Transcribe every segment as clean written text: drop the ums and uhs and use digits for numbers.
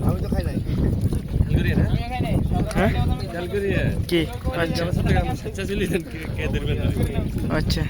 আমি তো খাই নাই। কি আচ্ছা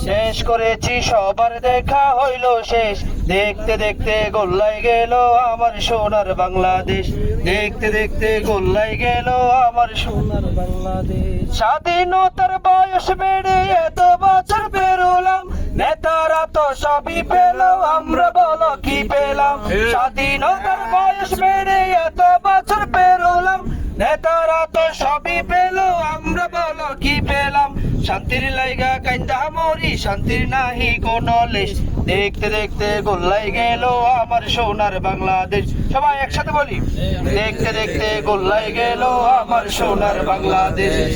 শেষ করেছি সবার দেখা হইল শেষ, দেখতে দেখতে গোল্লাই গেল আমার সোনার বাংলাদেশ, দেখতে দেখতে গোল্লাই গেল আমার সোনার বাংলাদেশ। স্বাধীনতার বয়স বেড়ে এত বছর পেরোলাম, নেতারা তো সবই পেল, আমরা বলো কি পেলাম? স্বাধীনতার বয়স বেড়ে এত বছর পেরোলাম, নেতারা তো সবই পেল, আমরা বলো কি পেলাম? শান্তির লাইগা কাইন্দা মরি, শান্তির নাহি কোনো লেশ, দেখতে দেখতে গোল্লাই গেল আমার সোনার বাংলাদেশ। সবাই একসাথে বলি, দেখতে দেখতে গোল্লাই গেল আমার সোনার বাংলাদেশ।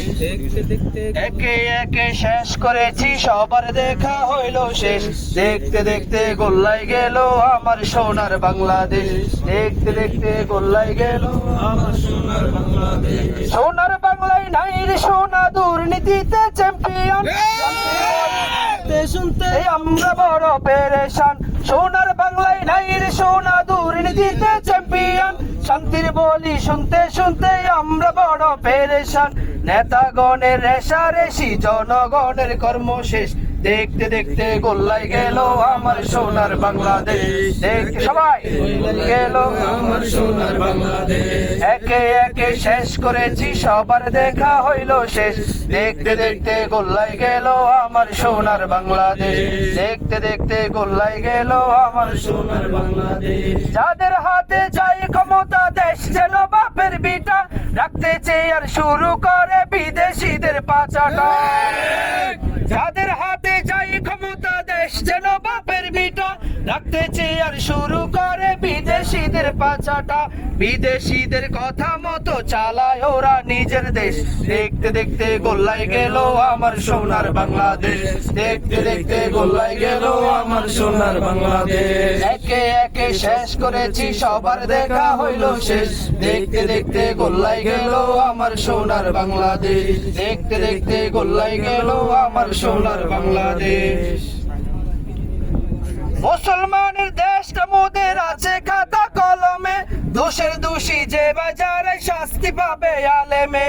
একে একে শেষ করেছি সবার দেখা হইল শেষ, দেখতে দেখতে গোল্লাই গেল আমার সোনার বাংলাদেশ, দেখতে দেখতে গোল্লাই গেল আমার সোনার বাংলাদেশ। সোনার বাংলায় নাই রে সোনা, দুর্নীতিতে চ্যাম্পিয়ন, শুনতে আমরা বড় পেরেশান। সোনার বাংলায় নাই রে সোনা, দুর্নীতিতে চ্যাম্পিয়ন, শান্তির বলি শুনতে শুনতে আমরা বড় পেরেশান। নেতাগণের রেশারেশি, জনগণের কর্ম শেষ, দেখতে দেখতে গোল্লাই গেল আমার সোনার বাংলাদেশ, দেখতে সবাই গেল আমার সোনার বাংলাদেশ। একে একে শেষ করেছি সবার দেখা হইল শেষ, দেখতে দেখতে গোল্লাই গেল আমার সোনার বাংলাদেশ, দেখতে দেখতে গোল্লাই গেল আমার সোনার বাংলাদেশ। যাদের হাতে যাই ক্ষমতা, দেশ যেন বাপের বিটা, রাখতে চেয়ে আর শুরু করে বিদেশিদের পাচাটা। যাদের হাতে যাই ক্ষমতা, দেশ যেন বাপের বিটা, রাখতে চেয়ে আর শুরু করে বিদেশিদের পাচাটা। বিদেশিদের কথা মতো চালায় ওরা নিজের দেশ, দেখতে দেখতে গোল্লাই গেল আমার সোনার বাংলাদেশ, দেখতে দেখতে গোল্লাই গেল আমার সোনার বাংলাদেশ। একে একে শেষ করেছি সবার দেখা হইল শেষ, দেখতে দেখতে গোল্লাই গেল আমার সোনার বাংলাদেশ, দেখতে দেখতে গোল্লাই গেল আমার সোনার বাংলাদেশ। মুসলমানের দেশটা মোদের আছে খাতা কলমে, দোষের দোষী যে বাজারে শাস্তি পাবে আলেমে।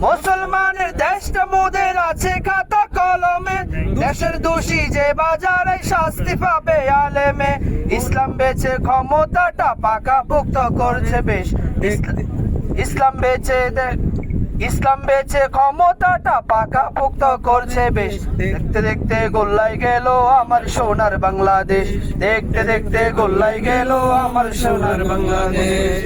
মুসলমানের দেশটা মোদের আছে খাতা কলমে, দেশের দোষী যে বাজারে শাস্তি পাবে আলেমে। ইসলাম বেচে ক্ষমতাটা পাকাপোক্ত করছে বেশ, ইসলাম বেচে ক্ষমতাটা পাকাপোক্ত করছে বেশ, দেখতে দেখতে গোল্লাই গেল আমার সোনার বাংলাদেশ, দেখতে দেখতে গোল্লাই গেল আমার সোনার বাংলাদেশ।